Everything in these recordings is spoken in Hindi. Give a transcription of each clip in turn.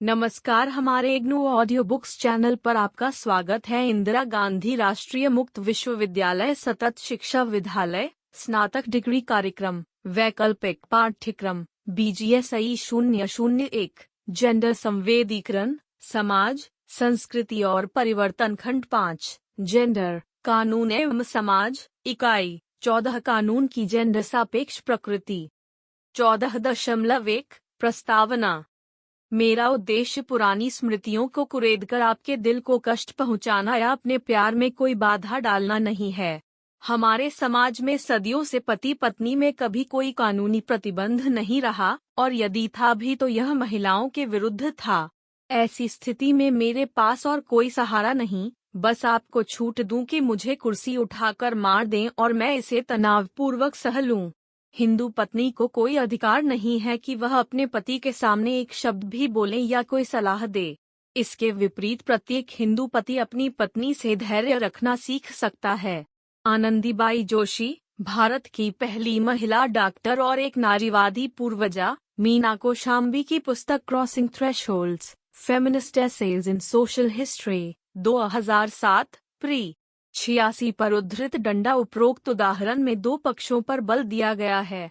नमस्कार, हमारे इग्नू ऑडियो बुक्स चैनल पर आपका स्वागत है। इंदिरा गांधी राष्ट्रीय मुक्त विश्वविद्यालय सतत शिक्षा विद्यालय स्नातक डिग्री कार्यक्रम वैकल्पिक पाठ्यक्रम BGSI 001 जेंडर संवेदीकरण समाज संस्कृति और परिवर्तन खंड 5 जेंडर कानून एवं समाज इकाई 14 कानून की जेंडर सापेक्ष प्रकृति 14.1 प्रस्तावना। मेरा उद्देश्य पुरानी स्मृतियों को कुरेदकर आपके दिल को कष्ट पहुंचाना या अपने प्यार में कोई बाधा डालना नहीं है। हमारे समाज में सदियों से पति पत्नी में कभी कोई कानूनी प्रतिबंध नहीं रहा, और यदि था भी तो यह महिलाओं के विरुद्ध था। ऐसी स्थिति में मेरे पास और कोई सहारा नहीं, बस आपको छूट दूं कि मुझे कुर्सी उठाकर मार दें और मैं इसे तनावपूर्वक सह लूं। हिंदू पत्नी को कोई अधिकार नहीं है कि वह अपने पति के सामने एक शब्द भी बोले या कोई सलाह दे। इसके विपरीत प्रत्येक हिंदू पति अपनी पत्नी से धैर्य रखना सीख सकता है। आनंदीबाई जोशी, भारत की पहली महिला डॉक्टर और एक नारीवादी पूर्वजा, मीना कौशाम्बी की पुस्तक crossing thresholds, feminist essays in social history 2007 प्री 86 पर उद्धृत डंडा उपरोक्त उदाहरण में दो पक्षों पर बल दिया गया है।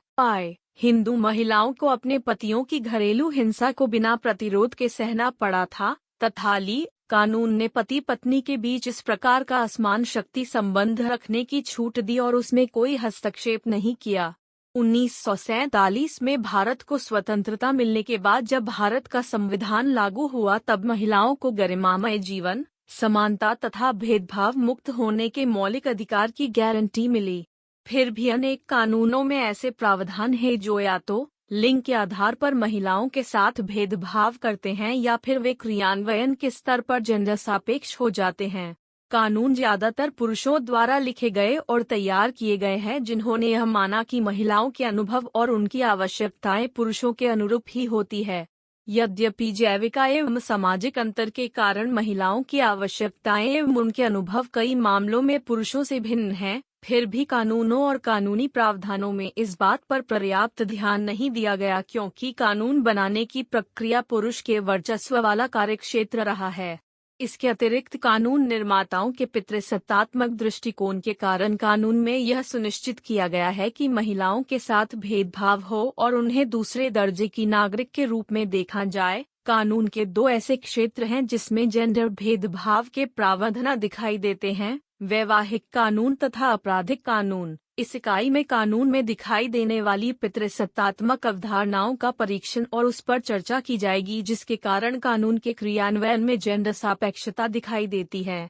हिंदू महिलाओं को अपने पतियों की घरेलू हिंसा को बिना प्रतिरोध के सहना पड़ा था, तथा ली कानून ने पति पत्नी के बीच इस प्रकार का असमान शक्ति संबंध रखने की छूट दी और उसमें कोई हस्तक्षेप नहीं किया। 1947 में भारत को स्वतंत्रता मिलने के बाद जब भारत का संविधान लागू हुआ तब महिलाओं को गरिमामय जीवन, समानता तथा भेदभाव मुक्त होने के मौलिक अधिकार की गारंटी मिली। फिर भी अनेक कानूनों में ऐसे प्रावधान हैं जो या तो लिंग के आधार पर महिलाओं के साथ भेदभाव करते हैं या फिर वे क्रियान्वयन के स्तर पर जेंडर सापेक्ष हो जाते हैं। कानून ज्यादातर पुरुषों द्वारा लिखे गए और तैयार किए गए हैं जिन्होंने यह माना कि महिलाओं के अनुभव और उनकी आवश्यकताएं पुरुषों के अनुरूप ही होती है। यद्यपि जैविक एवं सामाजिक अंतर के कारण महिलाओं की आवश्यकताएं एवं उनके अनुभव कई मामलों में पुरुषों से भिन्न हैं, फिर भी कानूनों और कानूनी प्रावधानों में इस बात पर पर्याप्त ध्यान नहीं दिया गया क्योंकि कानून बनाने की प्रक्रिया पुरुष के वर्चस्व वाला कार्यक्षेत्र रहा है। इसके अतिरिक्त कानून निर्माताओं के पितृसत्तात्मक दृष्टिकोण के कारण कानून में यह सुनिश्चित किया गया है कि महिलाओं के साथ भेदभाव हो और उन्हें दूसरे दर्जे की नागरिक के रूप में देखा जाए। कानून के दो ऐसे क्षेत्र हैं जिसमें जेंडर भेदभाव के प्रावधान दिखाई देते हैं, वैवाहिक कानून तथा आपराधिक कानून। इस इकाई में कानून में दिखाई देने वाली पितृसत्तात्मक अवधारणाओं का परीक्षण और उस पर चर्चा की जाएगी जिसके कारण कानून के क्रियान्वयन में जेंडर सापेक्षता दिखाई देती है।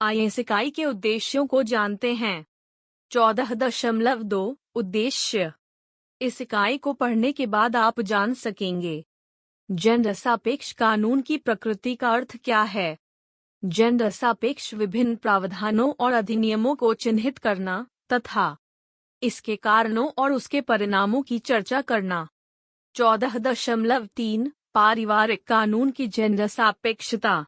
आइए इस इकाई के उद्देश्यों को जानते हैं। 14.2 उद्देश्य। इस इकाई को पढ़ने के बाद आप जान सकेंगे जेंडर सापेक्ष कानून की प्रकृति का अर्थ क्या है, जेंडर सापेक्ष विभिन्न प्रावधानों और अधिनियमों को चिन्हित करना तथा इसके कारणों और उसके परिणामों की चर्चा करना। 14.3 पारिवारिक कानून की जेंडर सापेक्षता।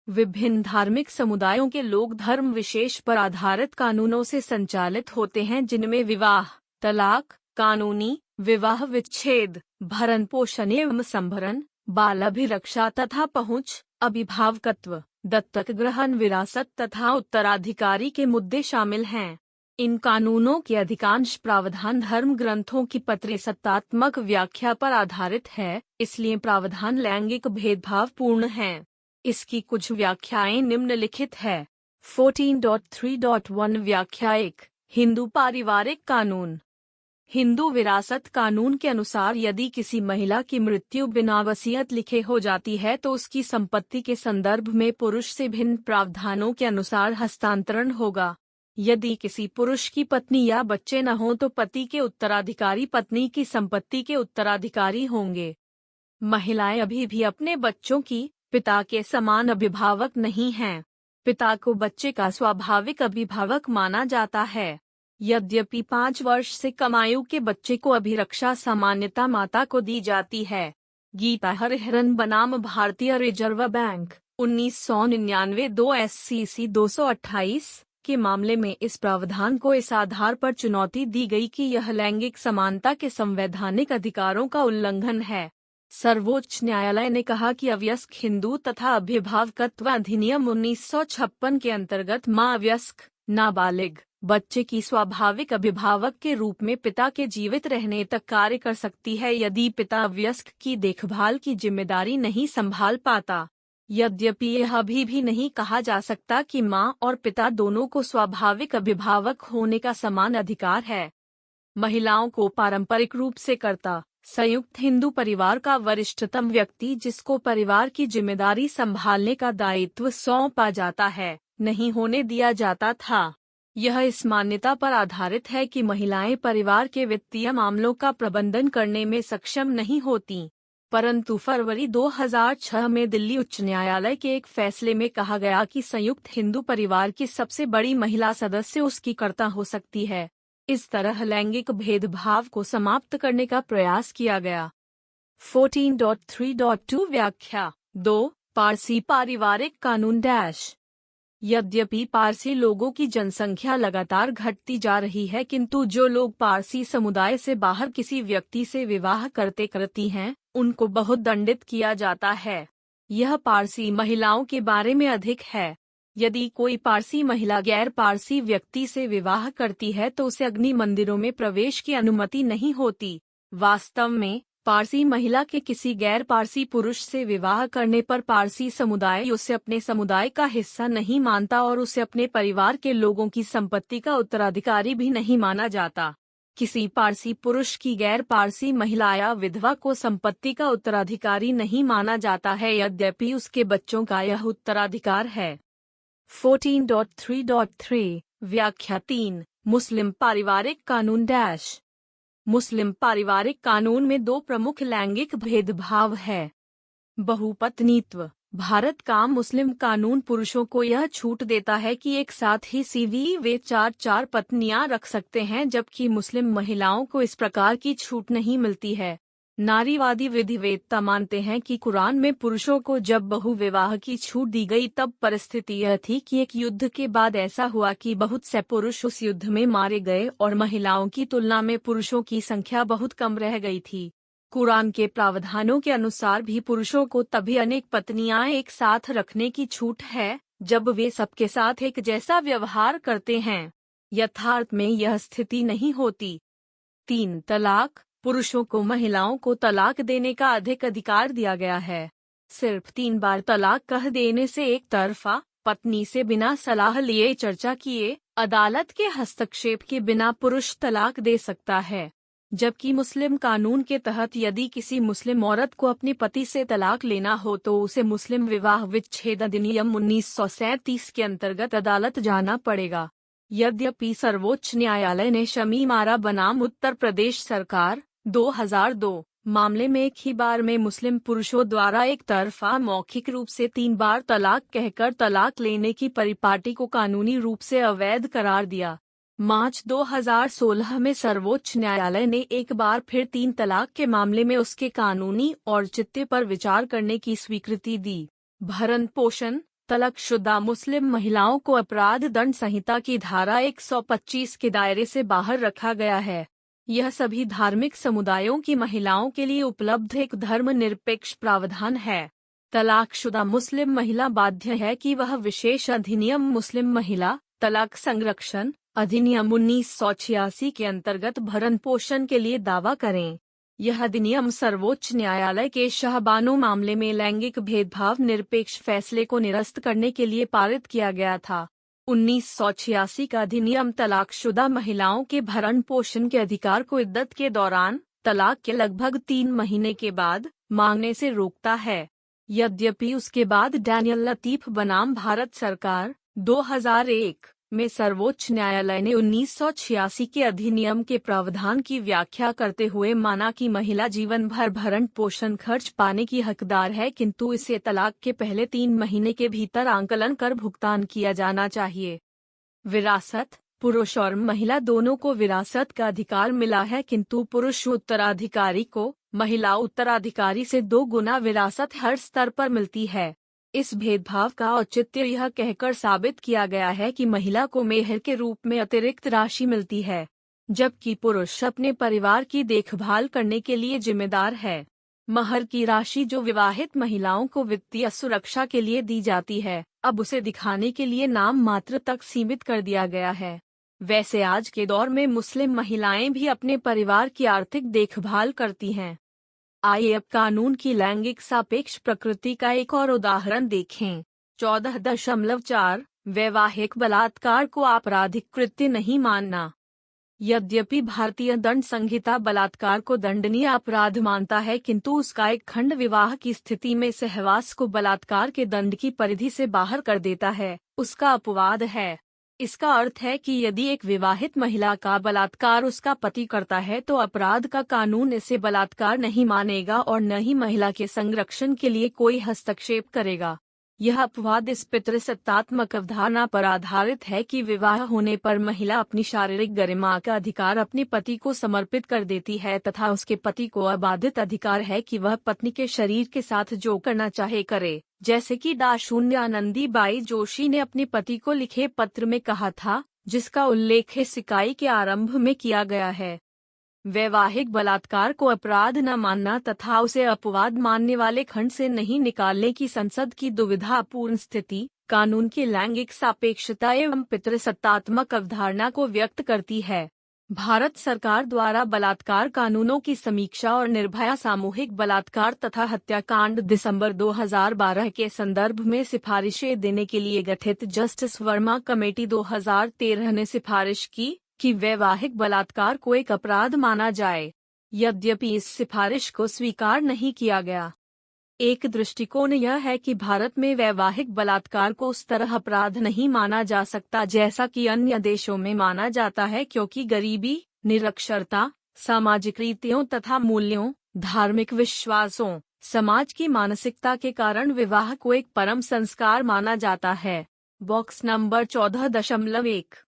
विभिन्न धार्मिक समुदायों के लोग धर्म विशेष पर आधारित कानूनों से संचालित होते हैं जिनमें विवाह, तलाक, कानूनी विवाह विच्छेद, भरण पोषण एवं संभरण, बाल अभिरक्षा तथा पहुंच, अभिभावकत्व, दत्तक ग्रहण, विरासत तथा उत्तराधिकारी के मुद्दे शामिल हैं। इन कानूनों के अधिकांश प्रावधान धर्म ग्रंथों की पितृसत्तात्मक व्याख्या पर आधारित है, इसलिए प्रावधान लैंगिक भेदभाव पूर्ण हैं। इसकी कुछ व्याख्याएं निम्नलिखित है। 14.3.1 व्याख्या 1 हिंदू पारिवारिक कानून। हिंदू विरासत कानून के अनुसार यदि किसी महिला की मृत्यु बिना वसीयत लिखे हो जाती है तो उसकी संपत्ति के संदर्भ में पुरुष से भिन्न प्रावधानों के अनुसार हस्तांतरण होगा। यदि किसी पुरुष की पत्नी या बच्चे न हो तो पति के उत्तराधिकारी पत्नी की संपत्ति के उत्तराधिकारी होंगे। महिलाएं अभी भी अपने बच्चों की पिता के समान अभिभावक नहीं हैं। पिता को बच्चे का स्वाभाविक अभिभावक माना जाता है। यद्यपि 5 वर्ष से कम आयु के बच्चे को अभिरक्षा सामान्यता माता को दी जाती है। गीता हरिहरन बनाम भारतीय रिजर्व बैंक 1999 2 SCC 228 के मामले में इस प्रावधान को इस आधार पर चुनौती दी गई कि यह लैंगिक समानता के संवैधानिक अधिकारों का उल्लंघन है। सर्वोच्च न्यायालय ने कहा कि अवयस्क हिंदू तथा अभिभावकत्व अधिनियम 1956 के अंतर्गत मां अवयस्क नाबालिग बच्चे की स्वाभाविक अभिभावक के रूप में पिता के जीवित रहने तक कार्य कर सकती है यदि पिता अवयस्क की देखभाल की जिम्मेदारी नहीं संभाल पाता। यद्यपि यह अभी भी नहीं कहा जा सकता कि मां और पिता दोनों को स्वाभाविक अभिभावक होने का समान अधिकार है। महिलाओं को पारंपरिक रूप से कर्ता संयुक्त हिंदू परिवार का वरिष्ठतम व्यक्ति जिसको परिवार की जिम्मेदारी संभालने का दायित्व सौंपा जाता है, नहीं होने दिया जाता था। यह इस मान्यता पर आधारित है कि महिलाएं परिवार के वित्तीय मामलों का प्रबंधन करने में सक्षम नहीं होती। परंतु फरवरी 2006 में दिल्ली उच्च न्यायालय के एक फैसले में कहा गया कि संयुक्त हिंदू परिवार की सबसे बड़ी महिला सदस्य उसकी कर्ता हो सकती है। इस तरह लैंगिक भेदभाव को समाप्त करने का प्रयास किया गया। 14.3.2 व्याख्या 2 पारसी पारिवारिक कानून यद्यपि पारसी लोगों की जनसंख्या लगातार घटती जा रही है, किंतु जो लोग पारसी समुदाय से बाहर किसी व्यक्ति से विवाह करती हैं, उनको बहुत दंडित किया जाता है। यह पारसी महिलाओं के बारे में अधिक है। यदि कोई पारसी महिला गैर पारसी व्यक्ति से विवाह करती है तो उसे अग्नि मंदिरों में प्रवेश की अनुमति नहीं होती। वास्तव में पारसी महिला के किसी गैर पारसी पुरुष से विवाह करने पर पारसी समुदाय उसे अपने समुदाय का हिस्सा नहीं मानता और उसे अपने परिवार के लोगों की संपत्ति का उत्तराधिकारी भी नहीं माना जाता। किसी पारसी पुरुष की गैर पारसी महिला या विधवा को संपत्ति का उत्तराधिकारी नहीं माना जाता है, यद्यपि उसके बच्चों का यह उत्तराधिकार है। 14.3.3 व्याख्या 3 मुस्लिम पारिवारिक कानून मुस्लिम पारिवारिक कानून में दो प्रमुख लैंगिक भेदभाव है। बहुपत्नीत्व। भारत का मुस्लिम कानून पुरुषों को यह छूट देता है कि एक साथ ही वे 4 पत्नियां रख सकते हैं, जबकि मुस्लिम महिलाओं को इस प्रकार की छूट नहीं मिलती है। नारीवादी विधिवेत्ता मानते हैं कि कुरान में पुरुषों को जब बहुविवाह की छूट दी गई तब परिस्थिति यह थी कि एक युद्ध के बाद ऐसा हुआ कि बहुत से पुरुष उस युद्ध में मारे गए और महिलाओं की तुलना में पुरुषों की संख्या बहुत कम रह गई थी। कुरान के प्रावधानों के अनुसार भी पुरुषों को तभी अनेक पत्नियां एक साथ रखने की छूट है जब वे सबके साथ एक जैसा व्यवहार करते हैं। यथार्थ में यह स्थिति नहीं होती। 3 तलाक। पुरुषों को महिलाओं को तलाक देने का अधिक अधिकार दिया गया है। सिर्फ 3 बार तलाक कह देने से एक तरफा पत्नी से बिना सलाह लिए चर्चा किए अदालत के हस्तक्षेप के बिना पुरुष तलाक दे सकता है, जबकि मुस्लिम कानून के तहत यदि किसी मुस्लिम औरत को अपने पति से तलाक लेना हो तो उसे मुस्लिम विवाह विच्छेद अधिनियम 1937 के अंतर्गत अदालत जाना पड़ेगा। यद्यपि सर्वोच्च न्यायालय ने शमीमारा बनाम उत्तर प्रदेश सरकार 2002 मामले में एक ही बार में मुस्लिम पुरुषों द्वारा एक तरफा मौखिक रूप से 3 बार तलाक कहकर तलाक लेने की परिपाटी को कानूनी रूप से अवैध करार दिया। मार्च 2016 में सर्वोच्च न्यायालय ने एक बार फिर 3 तलाक के मामले में उसके कानूनी औचित्य पर विचार करने की स्वीकृति दी। भरण पोषण। तलाकशुदा मुस्लिम महिलाओं को अपराध दंड संहिता की धारा 125 के दायरे से बाहर रखा गया है। यह सभी धार्मिक समुदायों की महिलाओं के लिए उपलब्ध एक धर्मनिरपेक्ष प्रावधान है। तलाकशुदा मुस्लिम महिला बाध्य है कि वह विशेष अधिनियम मुस्लिम महिला तलाक संरक्षण अधिनियम 1986 के अंतर्गत भरण पोषण के लिए दावा करें। यह अधिनियम सर्वोच्च न्यायालय के शाहबानो मामले में लैंगिक भेदभाव निरपेक्ष फैसले को निरस्त करने के लिए पारित किया गया था। 1986 का अधिनियम तलाकशुदा महिलाओं के भरण पोषण के अधिकार को इद्दत के दौरान तलाक के लगभग 3 महीने के बाद मांगने से रोकता है। यद्यपि उसके बाद डैनियल लतीफ बनाम भारत सरकार 2001 में सर्वोच्च न्यायालय ने 1986 के अधिनियम के प्रावधान की व्याख्या करते हुए माना कि महिला जीवन भर भरण पोषण खर्च पाने की हकदार है, किंतु इसे तलाक के पहले 3 महीने के भीतर आंकलन कर भुगतान किया जाना चाहिए। विरासत। पुरुष और महिला दोनों को विरासत का अधिकार मिला है, किंतु पुरुष उत्तराधिकारी को महिला उत्तराधिकारी से 2 गुना विरासत हर स्तर पर मिलती है। इस भेदभाव का औचित्य यह कहकर साबित किया गया है कि महिला को मेहर के रूप में अतिरिक्त राशि मिलती है, जबकि पुरुष अपने परिवार की देखभाल करने के लिए जिम्मेदार है। महर की राशि जो विवाहित महिलाओं को वित्तीय सुरक्षा के लिए दी जाती है, अब उसे दिखाने के लिए नाम मात्र तक सीमित कर दिया गया है। वैसे आज के दौर में मुस्लिम महिलाएं भी अपने परिवार की आर्थिक देखभाल करती हैं। आइए अब कानून की लैंगिक सापेक्ष प्रकृति का एक और उदाहरण देखें। 14.4 वैवाहिक बलात्कार को आपराधिक कृत्य नहीं मानना। यद्यपि भारतीय दंड संहिता बलात्कार को दंडनीय अपराध मानता है, किंतु उसका एक खंड विवाह की स्थिति में सहवास को बलात्कार के दंड की परिधि से बाहर कर देता है। उसका अपवाद है। इसका अर्थ है कि यदि एक विवाहित महिला का बलात्कार उसका पति करता है तो अपराध का कानून इसे बलात्कार नहीं मानेगा और न ही महिला के संरक्षण के लिए कोई हस्तक्षेप करेगा। यह अपवाद इस पितृसत्तात्मक अवधारणा पर आधारित है कि विवाह होने पर महिला अपनी शारीरिक गरिमा का अधिकार अपने पति को समर्पित कर देती है तथा उसके पति को अबाधित अधिकार है कि वह पत्नी के शरीर के साथ जो करना चाहे करे, जैसे कि डा. आनंदीबाई जोशी ने अपने पति को लिखे पत्र में कहा था, जिसका उल्लेख इस इकाई के आरंभ में किया गया है। वैवाहिक बलात्कार को अपराध न मानना तथा उसे अपवाद मानने वाले खंड से नहीं निकालने की संसद की दुविधापूर्ण स्थिति कानून की लैंगिक सापेक्षता एवं पितृसत्तात्मक अवधारणा को व्यक्त करती है। भारत सरकार द्वारा बलात्कार कानूनों की समीक्षा और निर्भया सामूहिक बलात्कार तथा हत्याकांड दिसंबर 2012 के संदर्भ में सिफारिशें देने के लिए गठित जस्टिस वर्मा कमेटी 2013 ने सिफारिश की कि वैवाहिक बलात्कार को एक अपराध माना जाए। यद्यपि इस सिफारिश को स्वीकार नहीं किया गया। एक दृष्टिकोण यह है कि भारत में वैवाहिक बलात्कार को उस तरह अपराध नहीं माना जा सकता जैसा कि अन्य देशों में माना जाता है, क्योंकि गरीबी, निरक्षरता, सामाजिक रीतियों तथा मूल्यों, धार्मिक विश्वासों, समाज की मानसिकता के कारण विवाह को एक परम संस्कार माना जाता है। बॉक्स नंबर 14.1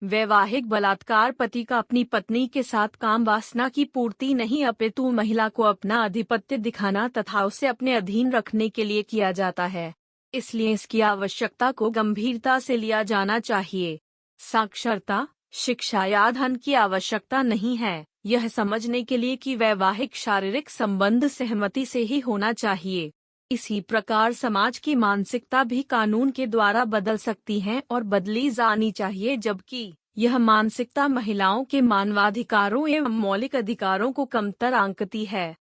वैवाहिक बलात्कार पति का अपनी पत्नी के साथ काम वासना की पूर्ति नहीं अपितु महिला को अपना आधिपत्य दिखाना तथा उसे अपने अधीन रखने के लिए किया जाता है। इसलिए इसकी आवश्यकता को गंभीरता से लिया जाना चाहिए। साक्षरता, शिक्षा या धन की आवश्यकता नहीं है, यह समझने के लिए कि वैवाहिक शारीरिक संबंध सहमति से ही होना चाहिए। इसी प्रकार समाज की मानसिकता भी कानून के द्वारा बदल सकती है और बदली जानी चाहिए, जबकि यह मानसिकता महिलाओं के मानवाधिकारों एवं मौलिक अधिकारों को कमतर आंकती है।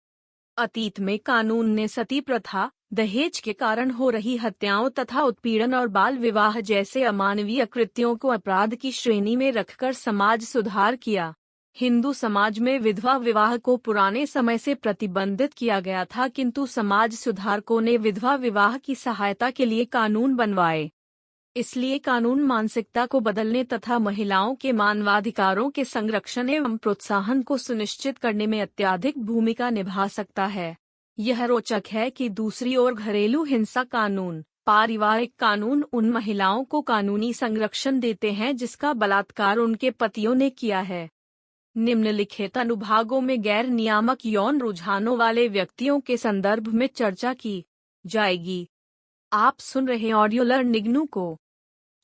अतीत में कानून ने सती प्रथा, दहेज के कारण हो रही हत्याओं तथा उत्पीड़न और बाल विवाह जैसे अमानवीय कृत्यों को अपराध की श्रेणी में रखकर समाज सुधार किया। हिंदू समाज में विधवा विवाह को पुराने समय से प्रतिबंधित किया गया था, किंतु समाज सुधारकों ने विधवा विवाह की सहायता के लिए कानून बनवाए। इसलिए कानून मानसिकता को बदलने तथा महिलाओं के मानवाधिकारों के संरक्षण एवं प्रोत्साहन को सुनिश्चित करने में अत्यधिक भूमिका निभा सकता है। यह रोचक है कि दूसरी ओर घरेलू हिंसा कानून, पारिवारिक कानून उन महिलाओं को कानूनी संरक्षण देते हैं जिसका बलात्कार उनके पतियों ने किया है। निम्नलिखित अनुभागों में गैर नियामक यौन रुझानों वाले व्यक्तियों के संदर्भ में चर्चा की जाएगी। आप सुन रहे ऑडियो लर्निंग को।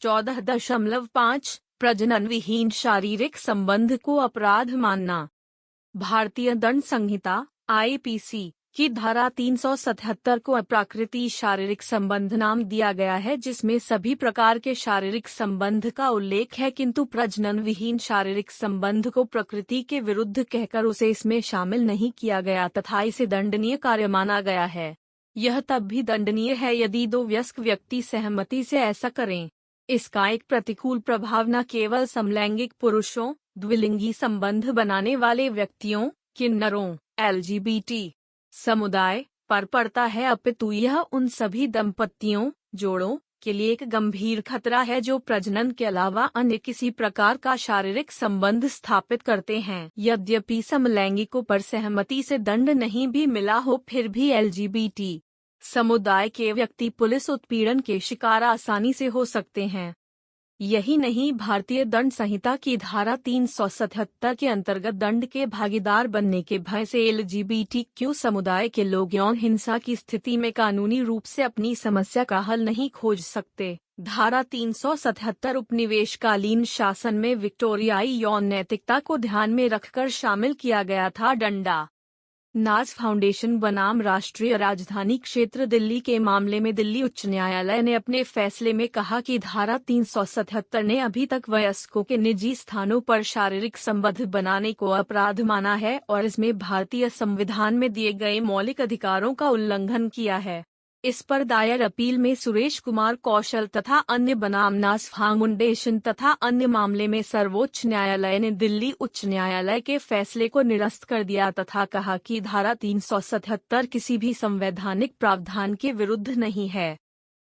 14.5 प्रजनन विहीन शारीरिक संबंध को अपराध मानना। भारतीय दंड संहिता (आईपीसी) की धारा 377 को अप्राकृतिक शारीरिक संबंध नाम दिया गया है, जिसमें सभी प्रकार के शारीरिक संबंध का उल्लेख है, किंतु प्रजनन विहीन शारीरिक संबंध को प्रकृति के विरुद्ध कहकर उसे इसमें शामिल नहीं किया गया तथा इसे दंडनीय कार्य माना गया है। यह तब भी दंडनीय है यदि दो वयस्क व्यक्ति सहमति से ऐसा करें। इसका एक प्रतिकूल प्रभाव न केवल समलैंगिक पुरुषों, द्विलिंगी संबंध बनाने वाले व्यक्तियों, किन्नरों, LGBT समुदाय पर पड़ता है, अपितु यह उन सभी दंपतियों, जोड़ों के लिए एक गंभीर खतरा है जो प्रजनन के अलावा अन्य किसी प्रकार का शारीरिक संबंध स्थापित करते हैं। यद्यपि समलैंगिकों पर सहमति से दंड नहीं भी मिला हो, फिर भी LGBT समुदाय के व्यक्ति पुलिस उत्पीड़न के शिकार आसानी से हो सकते हैं। यही नहीं, भारतीय दंड संहिता की धारा 377 के अंतर्गत दंड के भागीदार बनने के भय से LGBTQ समुदाय के लोग यौन हिंसा की स्थिति में कानूनी रूप से अपनी समस्या का हल नहीं खोज सकते। धारा 377 उपनिवेशकालीन शासन में विक्टोरियाई यौन नैतिकता को ध्यान में रखकर शामिल किया गया था। डंडा नाज फाउंडेशन बनाम राष्ट्रीय राजधानी क्षेत्र दिल्ली के मामले में दिल्ली उच्च न्यायालय ने अपने फैसले में कहा कि धारा 377 ने अभी तक वयस्कों के निजी स्थानों पर शारीरिक संबंध बनाने को अपराध माना है और इसमें भारतीय संविधान में दिए गए मौलिक अधिकारों का उल्लंघन किया है। इस पर दायर अपील में सुरेश कुमार कौशल तथा अन्य बनाम नाज फाउंडेशन तथा अन्य मामले में सर्वोच्च न्यायालय ने दिल्ली उच्च न्यायालय के फैसले को निरस्त कर दिया तथा कहा कि धारा 377 किसी भी संवैधानिक प्रावधान के विरुद्ध नहीं है।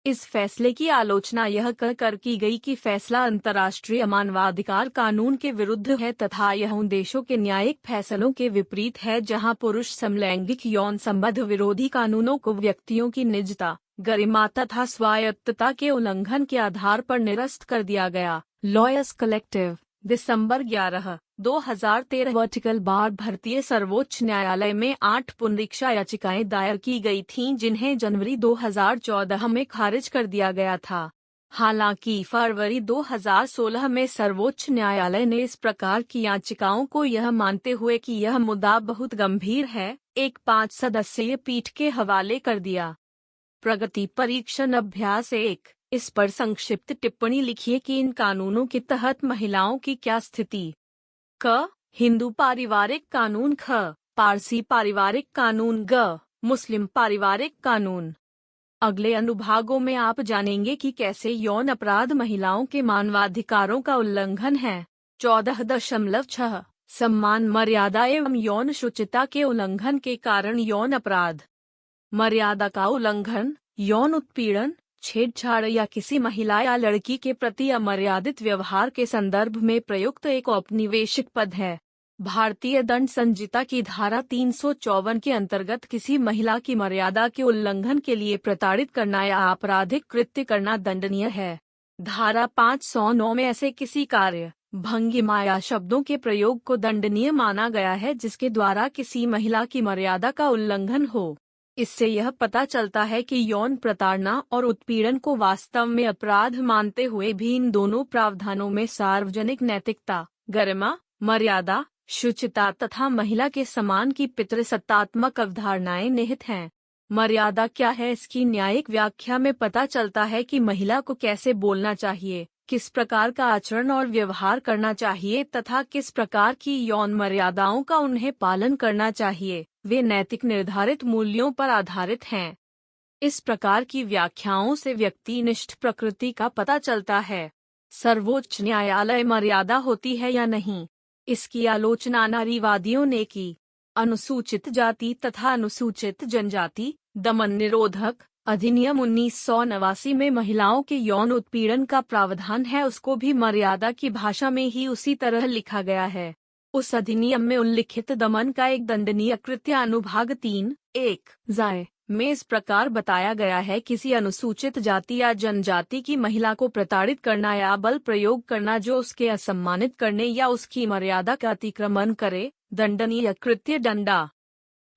इस फैसले की आलोचना यह कहकर की गई कि फैसला अंतर्राष्ट्रीय मानवाधिकार कानून के विरुद्ध है तथा यह उन देशों के न्यायिक फैसलों के विपरीत है जहां पुरुष समलैंगिक यौन संबंध विरोधी कानूनों को व्यक्तियों की निजता, गरिमा तथा स्वायत्तता के उल्लंघन के आधार पर निरस्त कर दिया गया। लॉयर्स कलेक्टिव दिसंबर 11, 2013 वर्टिकल बार भारतीय सर्वोच्च न्यायालय में 8 पुनरीक्षा याचिकाएं दायर की गई थीं जिन्हें जनवरी 2014 में खारिज कर दिया गया था। हालांकि फरवरी 2016 में सर्वोच्च न्यायालय ने इस प्रकार की याचिकाओं को यह मानते हुए कि यह मुद्दा बहुत गंभीर है, एक 5 सदस्यीय पीठ के हवाले कर दिया। प्रगति परीक्षण अभ्यास 1। इस पर संक्षिप्त टिप्पणी लिखिए कि इन कानूनों के तहत महिलाओं की क्या स्थिति। क. हिंदू पारिवारिक कानून। ख. पारसी पारिवारिक कानून। ग. मुस्लिम पारिवारिक कानून। अगले अनुभागों में आप जानेंगे कि कैसे यौन अपराध महिलाओं के मानवाधिकारों का उल्लंघन है। 14.6 सम्मान मर्यादा एवं यौन शुचिता के उल्लंघन के कारण यौन अपराध। मर्यादा का उल्लंघन, यौन उत्पीड़न, छेड़छाड़ या किसी महिला या लड़की के प्रति अमर्यादित व्यवहार के संदर्भ में प्रयुक्त एक औपनिवेशिक पद है। भारतीय दंड संहिता की धारा 354 के अंतर्गत किसी महिला की मर्यादा के उल्लंघन के लिए प्रताड़ित करना या आपराधिक कृत्य करना दंडनीय है। धारा 509 में ऐसे किसी कार्य, भंगिमा या शब्दों के प्रयोग को दंडनीय माना गया है जिसके द्वारा किसी महिला की मर्यादा का उल्लंघन हो। इससे यह पता चलता है कि यौन प्रताड़ना और उत्पीड़न को वास्तव में अपराध मानते हुए भी इन दोनों प्रावधानों में सार्वजनिक नैतिकता, गरिमा, मर्यादा, शुचिता तथा महिला के सम्मान की पितृसत्तात्मक अवधारणाएं निहित हैं। मर्यादा क्या है? इसकी न्यायिक व्याख्या में पता चलता है कि महिला को कैसे बोलना चाहिए, किस प्रकार का आचरण और व्यवहार करना चाहिए तथा किस प्रकार की यौन मर्यादाओं का उन्हें पालन करना चाहिए। वे नैतिक निर्धारित मूल्यों पर आधारित हैं। इस प्रकार की व्याख्याओं से व्यक्तिनिष्ठ प्रकृति का पता चलता है। सर्वोच्च न्यायालय मर्यादा होती है या नहीं, इसकी आलोचना नारीवादियों ने की। अनुसूचित जाति तथा अनुसूचित जनजाति दमन निरोधक अधिनियम 1989 में महिलाओं के यौन उत्पीड़न का प्रावधान है, उसको भी मर्यादा की भाषा में ही उसी तरह लिखा गया है। उस अधिनियम में उल्लिखित दमन का एक दंडनीय कृत्य अनुभाग 3(1) जाए में इस प्रकार बताया गया है, किसी अनुसूचित जाति या जनजाति की महिला को प्रताड़ित करना या बल प्रयोग करना जो उसके असम्मानित करने या उसकी मर्यादा का अतिक्रमण करे, दंडनीय कृत्य दंडा।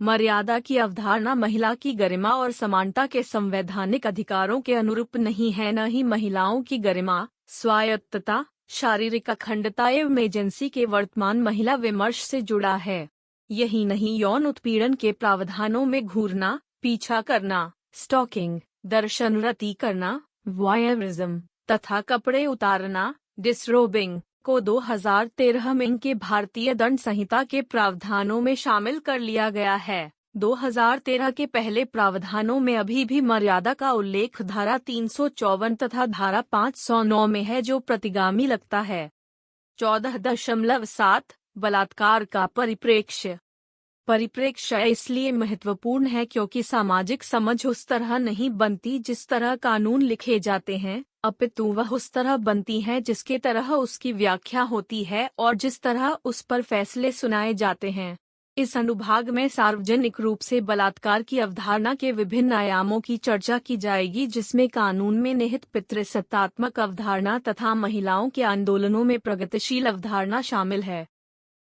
मर्यादा की अवधारणा महिला की गरिमा और समानता के संवैधानिक अधिकारों के अनुरूप नहीं है, न ही महिलाओं की गरिमा, स्वायत्तता, शारीरिक अखंडता एवं एजेंसी के वर्तमान महिला विमर्श से जुड़ा है। यही नहीं, यौन उत्पीड़न के प्रावधानों में घूरना, पीछा करना, स्टॉकिंग, दर्शनरति करना, वॉयरिज्म तथा कपड़े उतारना, डिसरोबिंग को 2013 में के भारतीय दंड संहिता के प्रावधानों में शामिल कर लिया गया है। 2013 के पहले प्रावधानों में अभी भी मर्यादा का उल्लेख धारा 354 तथा धारा 509 में है, जो प्रतिगामी लगता है। 14.7 बलात्कार का परिप्रेक्ष्य। परिप्रेक्ष्य इसलिए महत्वपूर्ण है क्योंकि सामाजिक समझ उस तरह नहीं बनती जिस तरह कानून लिखे जाते हैं, अपितु वह उस तरह बनती है जिसके तरह उसकी व्याख्या होती है और जिस तरह उस पर फैसले सुनाए जाते हैं। इस अनुभाग में सार्वजनिक रूप से बलात्कार की अवधारणा के विभिन्न आयामों की चर्चा की जाएगी, जिसमें कानून में निहित पितृसत्तात्मक अवधारणा तथा महिलाओं के आंदोलनों में प्रगतिशील अवधारणा शामिल है।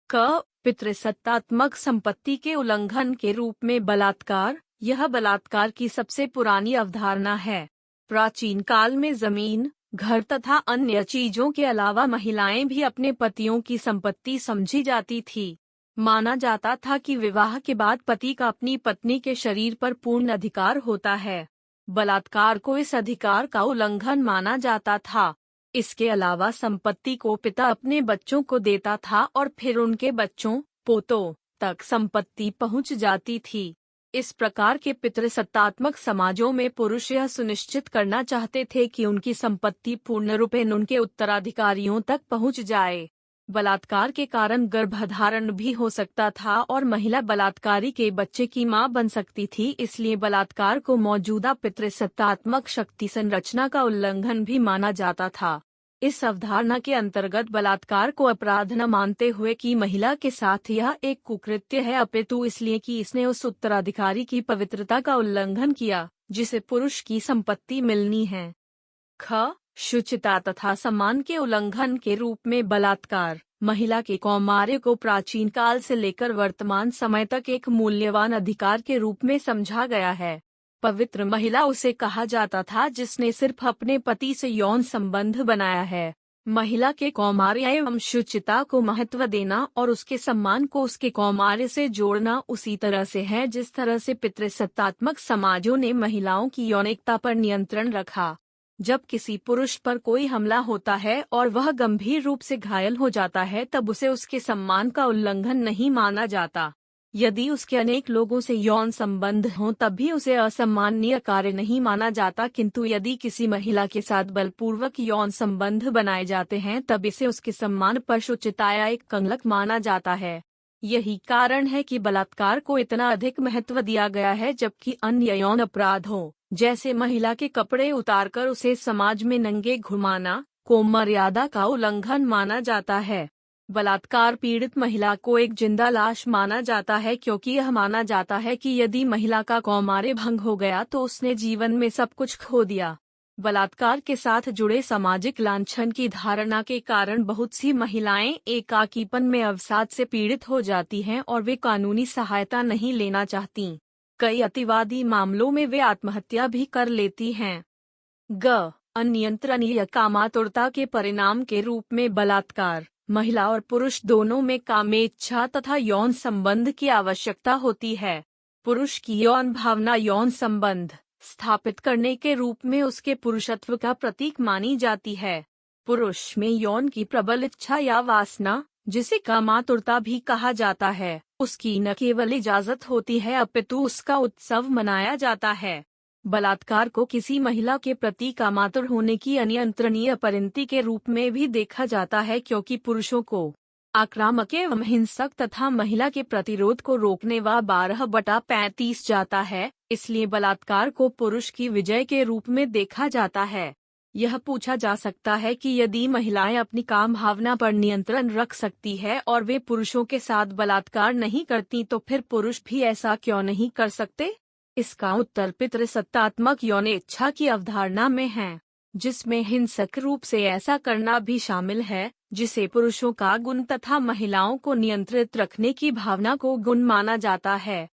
क. पितृसत्तात्मक संपत्ति के उल्लंघन के रूप में बलात्कार। यह बलात्कार की सबसे पुरानी अवधारणा है। प्राचीन काल में जमीन, घर तथा अन्य चीजों के अलावा महिलाएं भी अपने पतियों की संपत्ति समझी जाती थी। माना जाता था कि विवाह के बाद पति का अपनी पत्नी के शरीर पर पूर्ण अधिकार होता है। बलात्कार को इस अधिकार का उल्लंघन माना जाता था। इसके अलावा संपत्ति को पिता अपने बच्चों को देता था और फिर उनके बच्चों, पोतों तक संपत्ति पहुंच जाती थी। इस प्रकार के पितृसत्तात्मक समाजों में पुरुष यह सुनिश्चित करना चाहते थे कि उनकी संपत्ति पूर्ण रूपेण उनके उत्तराधिकारियों तक पहुंच जाए। बलात्कार के कारण गर्भधारण भी हो सकता था और महिला बलात्कारी के बच्चे की मां बन सकती थी, इसलिए बलात्कार को मौजूदा पितृसत्तात्मक शक्ति संरचना का उल्लंघन भी माना जाता था। इस अवधारणा के अंतर्गत बलात्कार को अपराध न मानते हुए कि महिला के साथ यह एक कुकृत्य है, अपितु इसलिए कि इसने उस उत्तराधिकारी की पवित्रता का उल्लंघन किया जिसे पुरुष की संपत्ति मिलनी है। ख शुचिता तथा सम्मान के उल्लंघन के रूप में बलात्कार महिला के कौमार्य को प्राचीन काल से लेकर वर्तमान समय तक एक मूल्यवान अधिकार के रूप में समझा गया है। पवित्र महिला उसे कहा जाता था जिसने सिर्फ अपने पति से यौन संबंध बनाया है। महिला के कौमार्य एवं शुचिता को महत्व देना और उसके सम्मान को उसके कौमार्य से जोड़ना उसी तरह से है जिस तरह से पितृसत्तात्मक समाजों ने महिलाओं की यौनिकता पर नियंत्रण रखा। जब किसी पुरुष पर कोई हमला होता है और वह गंभीर रूप से घायल हो जाता है तब उसे उसके सम्मान का उल्लंघन नहीं माना जाता। यदि उसके अनेक लोगों से यौन संबंध हों तब भी उसे असम्माननीय कार्य नहीं माना जाता, किंतु यदि किसी महिला के साथ बलपूर्वक यौन संबंध बनाए जाते हैं तब इसे उसके सम्मान पर शुचिता या एक कलंक माना जाता है। यही कारण है कि बलात्कार को इतना अधिक महत्व दिया गया है, जबकि अन्य यौन अपराध हो जैसे महिला के कपड़े उतारकर उसे समाज में नंगे घुमाना को मर्यादा का उल्लंघन माना जाता है। बलात्कार पीड़ित महिला को एक जिंदा लाश माना जाता है, क्योंकि यह माना जाता है कि यदि महिला का कौमार्य भंग हो गया तो उसने जीवन में सब कुछ खो दिया। बलात्कार के साथ जुड़े सामाजिक लांछन की धारणा के कारण बहुत सी महिलाएं एकाकीपन में अवसाद से पीड़ित हो जाती हैं और वे कानूनी सहायता नहीं लेना चाहती। कई अतिवादी मामलों में वे आत्महत्या भी कर लेती हैं। ग अनियंत्रणीय कामातुरता के परिणाम के रूप में बलात्कार महिला और पुरुष दोनों में कामेच्छा तथा यौन संबंध की आवश्यकता होती है। पुरुष की यौन भावना यौन संबंध स्थापित करने के रूप में उसके पुरुषत्व का प्रतीक मानी जाती है। पुरुष में यौन की प्रबल इच्छा या वासना, जिसे कामातुरता भी कहा जाता है, उसकी न केवल इजाजत होती है अपितु उसका उत्सव मनाया जाता है। बलात्कार को किसी महिला के प्रति कामातुर होने की अनियंत्रणीय परिणति के रूप में भी देखा जाता है, क्योंकि पुरुषों को आक्रामक एवं हिंसक तथा महिला के प्रतिरोध को रोकने व 12/35 जाता है, इसलिए बलात्कार को पुरुष की विजय के रूप में देखा जाता है। यह पूछा जा सकता है कि यदि महिलाएं अपनी काम भावना पर नियंत्रण रख सकती है और वे पुरुषों के साथ बलात्कार नहीं करती तो फिर पुरुष भी ऐसा क्यों नहीं कर सकते? इसका उत्तर पितृसत्तात्मक यौन इच्छा की अवधारणा में है, जिसमें हिंसक रूप से ऐसा करना भी शामिल है, जिसे पुरुषों का गुण तथा महिलाओं को नियंत्रित रखने की भावना को गुण माना जाता है।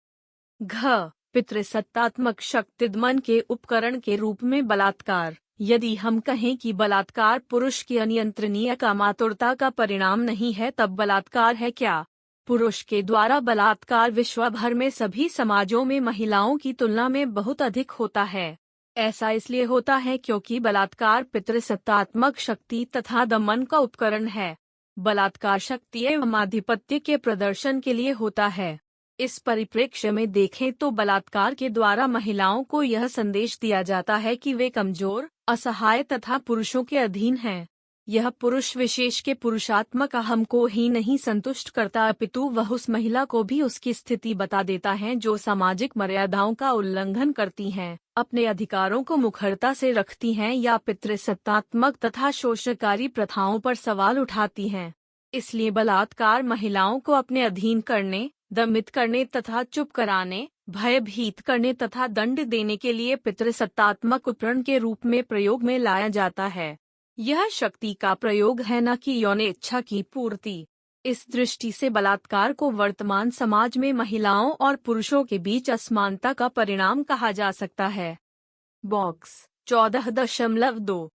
घ पितृसत्तात्मक शक्तिदमन के उपकरण के रूप में बलात्कार। यदि हम कहें कि बलात्कार पुरुष की अनियंत्रणीय कामातुरता का परिणाम नहीं है, तब बलात्कार है क्या? पुरुष के द्वारा बलात्कार विश्व भर में सभी समाजों में महिलाओं की तुलना में बहुत अधिक होता है। ऐसा इसलिए होता है क्योंकि बलात्कार पितृसत्तात्मक शक्ति तथा दमन का उपकरण है। बलात्कार शक्ति एवं आधिपत्य के प्रदर्शन के लिए होता है। इस परिप्रेक्ष्य में देखें तो बलात्कार के द्वारा महिलाओं को यह संदेश दिया जाता है कि वे कमजोर, असहाय तथा पुरुषों के अधीन हैं। यह पुरुष विशेष के पुरुषात्मक अहम को ही नहीं संतुष्ट करता, अपितु वह उस महिला को भी उसकी स्थिति बता देता है जो सामाजिक मर्यादाओं का उल्लंघन करती हैं, अपने अधिकारों को मुखरता से रखती हैं या पितृसत्तात्मक तथा शोषणकारी प्रथाओं पर सवाल उठाती हैं। इसलिए बलात्कार महिलाओं को अपने अधीन करने, दमित करने तथा चुप कराने, भयभीत करने तथा दंड देने के लिए पितृसत्तात्मक उपकरण के रूप में प्रयोग में लाया जाता है। यह शक्ति का प्रयोग है, न कि यौन इच्छा की पूर्ति। इस दृष्टि से बलात्कार को वर्तमान समाज में महिलाओं और पुरुषों के बीच असमानता का परिणाम कहा जा सकता है। बॉक्स 14.2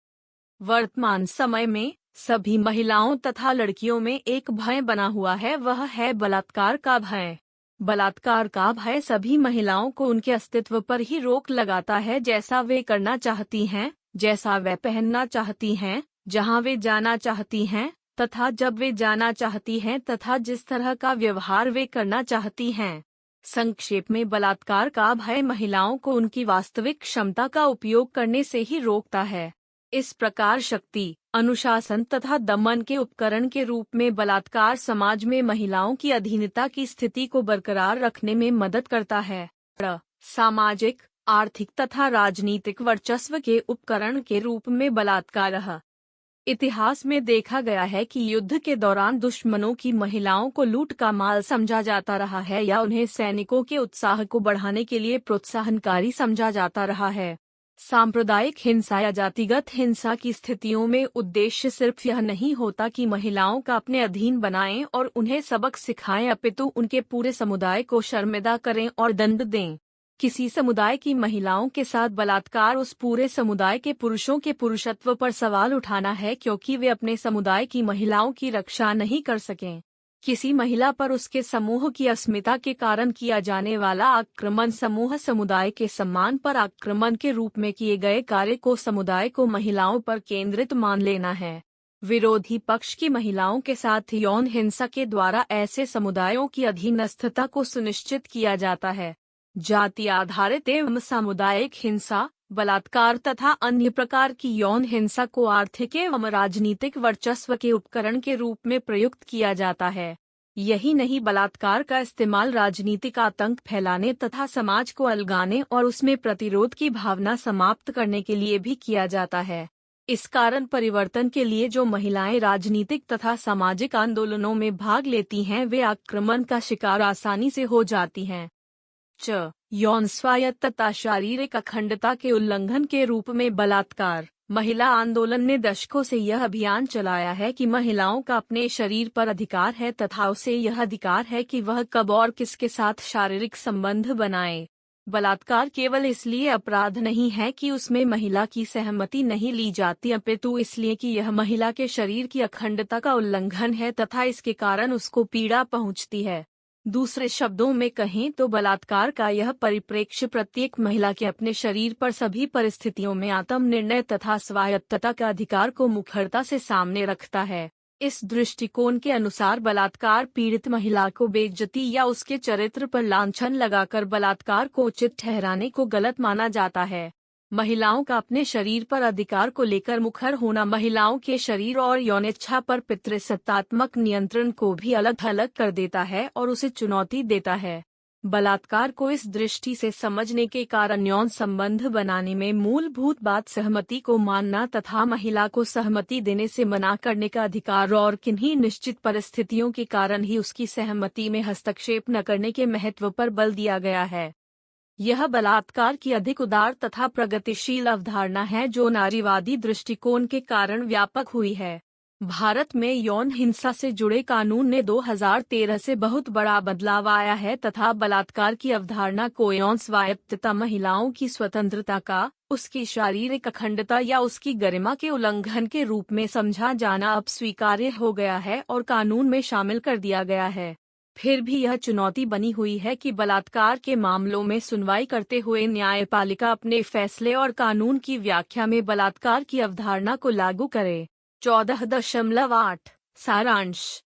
वर्तमान समय में सभी महिलाओं तथा लड़कियों में एक भय बना हुआ है, वह है बलात्कार का भय। बलात्कार का भय सभी महिलाओं को उनके अस्तित्व पर ही रोक लगाता है, जैसा वे करना चाहती हैं, जैसा वे पहनना चाहती हैं, जहां वे जाना चाहती हैं, तथा जब वे जाना चाहती हैं, तथा जिस तरह का व्यवहार वे करना चाहती हैं। संक्षेप में, बलात्कार का भय महिलाओं को उनकी वास्तविक क्षमता का उपयोग करने से ही रोकता है। इस प्रकार शक्ति, अनुशासन तथा दमन के उपकरण के रूप में बलात्कार समाज में महिलाओं की अधीनता की स्थिति को बरकरार रखने में मदद करता है। सामाजिक, आर्थिक तथा राजनीतिक वर्चस्व के उपकरण के रूप में बलात्कार। इतिहास में देखा गया है कि युद्ध के दौरान दुश्मनों की महिलाओं को लूट का माल समझा जाता रहा है या उन्हें सैनिकों के उत्साह को बढ़ाने के लिए प्रोत्साहनकारी समझा जाता रहा है। सांप्रदायिक हिंसा या जातिगत हिंसा की स्थितियों में उद्देश्य सिर्फ यह नहीं होता कि महिलाओं का अपने अधीन बनाएं और उन्हें सबक सिखाएं, अपितु उनके पूरे समुदाय को शर्मिंदा करें और दंड दें। किसी समुदाय की महिलाओं के साथ बलात्कार उस पूरे समुदाय के पुरुषों के पुरुषत्व पर सवाल उठाना है, क्योंकि वे अपने समुदाय की महिलाओं की रक्षा नहीं कर सकें। किसी महिला पर उसके समूह की अस्मिता के कारण किया जाने वाला आक्रमण समूह समुदाय के सम्मान पर आक्रमण के रूप में किए गए कार्य को समुदाय को महिलाओं पर केंद्रित मान लेना है। विरोधी पक्ष की महिलाओं के साथ यौन हिंसा के द्वारा ऐसे समुदायों की अधीनस्थता को सुनिश्चित किया जाता है। जाति आधारित एवं सामुदायिक हिंसा, बलात्कार तथा अन्य प्रकार की यौन हिंसा को आर्थिक एवं राजनीतिक वर्चस्व के उपकरण के रूप में प्रयुक्त किया जाता है। यही नहीं, बलात्कार का इस्तेमाल राजनीतिक आतंक फैलाने तथा समाज को अलगाने और उसमें प्रतिरोध की भावना समाप्त करने के लिए भी किया जाता है। इस कारण परिवर्तन के लिए जो महिलाएं राजनीतिक तथा सामाजिक आंदोलनों में भाग लेती हैं, वे आक्रमण का शिकार आसानी से हो जाती हैं। यौन स्वायत्तता, शारीरिक अखंडता के उल्लंघन के रूप में बलात्कार। महिला आंदोलन ने दशकों से यह अभियान चलाया है कि महिलाओं का अपने शरीर पर अधिकार है तथा उसे यह अधिकार है कि वह कब और किसके साथ शारीरिक संबंध बनाए। बलात्कार केवल इसलिए अपराध नहीं है कि उसमें महिला की सहमति नहीं ली जाती, अपितु इसलिए कि यह महिला के शरीर की अखंडता का उल्लंघन है तथा इसके कारण उसको पीड़ा पहुंचती है। दूसरे शब्दों में कहें तो बलात्कार का यह परिप्रेक्ष्य प्रत्येक महिला के अपने शरीर पर सभी परिस्थितियों में आत्मनिर्णय तथा स्वायत्तता का अधिकार को मुखरता से सामने रखता है। इस दृष्टिकोण के अनुसार बलात्कार पीड़ित महिला को बेइज्जती या उसके चरित्र पर लांछन लगाकर बलात्कार को उचित ठहराने को गलत माना जाता है। महिलाओं का अपने शरीर पर अधिकार को लेकर मुखर होना महिलाओं के शरीर और यौनेच्छा पर पितृसत्तात्मक नियंत्रण को भी अलग थलग कर देता है और उसे चुनौती देता है। बलात्कार को इस दृष्टि से समझने के कारण यौन संबंध बनाने में मूलभूत बात सहमति को मानना तथा महिला को सहमति देने से मना करने का अधिकार और किन्हीं निश्चित परिस्थितियों के कारण ही उसकी सहमति में हस्तक्षेप न करने के महत्व पर बल दिया गया है। यह बलात्कार की अधिक उदार तथा प्रगतिशील अवधारणा है जो नारीवादी दृष्टिकोण के कारण व्यापक हुई है। भारत में यौन हिंसा से जुड़े कानून ने 2013 से बहुत बड़ा बदलाव आया है तथा बलात्कार की अवधारणा को यौन स्वायत्तता, महिलाओं की स्वतंत्रता का, उसकी शारीरिक अखंडता या उसकी गरिमा के उल्लंघन के रूप में समझा जाना अब स्वीकार्य हो गया है और कानून में शामिल कर दिया गया है। फिर भी यह चुनौती बनी हुई है कि बलात्कार के मामलों में सुनवाई करते हुए न्यायपालिका अपने फैसले और कानून की व्याख्या में बलात्कार की अवधारणा को लागू करे। 14.8 सारांश।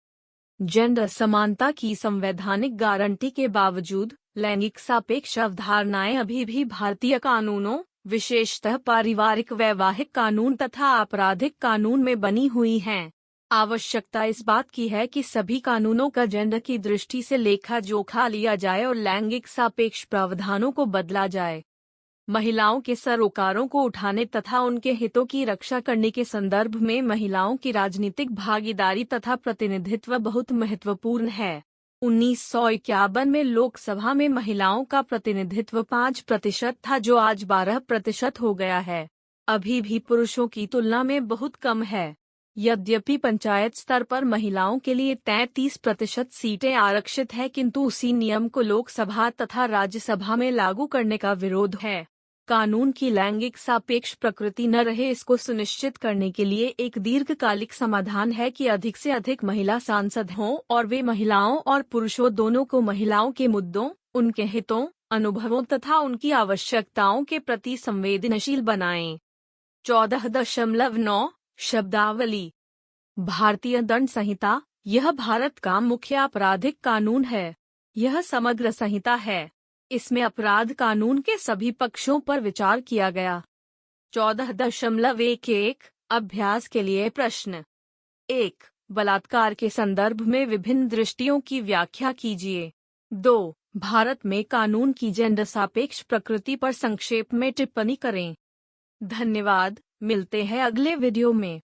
जेंडर समानता की संवैधानिक गारंटी के बावजूद लैंगिक सापेक्ष अवधारणाएं अभी भी भारतीय कानूनों, विशेषतः पारिवारिक वैवाहिक कानून तथा आपराधिक कानून में बनी हुई हैं। आवश्यकता इस बात की है कि सभी कानूनों का जेंडर की दृष्टि से लेखा जोखा लिया जाए और लैंगिक सापेक्ष प्रावधानों को बदला जाए। महिलाओं के सरोकारों को उठाने तथा उनके हितों की रक्षा करने के संदर्भ में महिलाओं की राजनीतिक भागीदारी तथा प्रतिनिधित्व बहुत महत्वपूर्ण है। 1951 में लोकसभा में महिलाओं का प्रतिनिधित्व 5% था, जो आज 12% हो गया है। अभी भी पुरुषों की तुलना में बहुत कम है। यद्यपि पंचायत स्तर पर महिलाओं के लिए 33% सीटें आरक्षित है, किंतु उसी नियम को लोकसभा तथा राज्यसभा में लागू करने का विरोध है। कानून की लैंगिक सापेक्ष प्रकृति न रहे, इसको सुनिश्चित करने के लिए एक दीर्घकालिक समाधान है कि अधिक से अधिक महिला सांसद हों और वे महिलाओं और पुरुषों दोनों को महिलाओं के मुद्दों, उनके हितों, अनुभवों तथा उनकी आवश्यकताओं के प्रति संवेदनशील बनाएं। 14.9 शब्दावली। भारतीय दंड संहिता। यह भारत का मुख्य आपराधिक कानून है। यह समग्र संहिता है। इसमें अपराध कानून के सभी पक्षों पर विचार किया गया। 14.11 अभ्यास के लिए प्रश्न। 1. बलात्कार के संदर्भ में विभिन्न दृष्टियों की व्याख्या कीजिए। 2. भारत में कानून की जेंडर सापेक्ष प्रकृति पर संक्षेप में टिप्पणी करें। धन्यवाद। मिलते हैं अगले वीडियो में।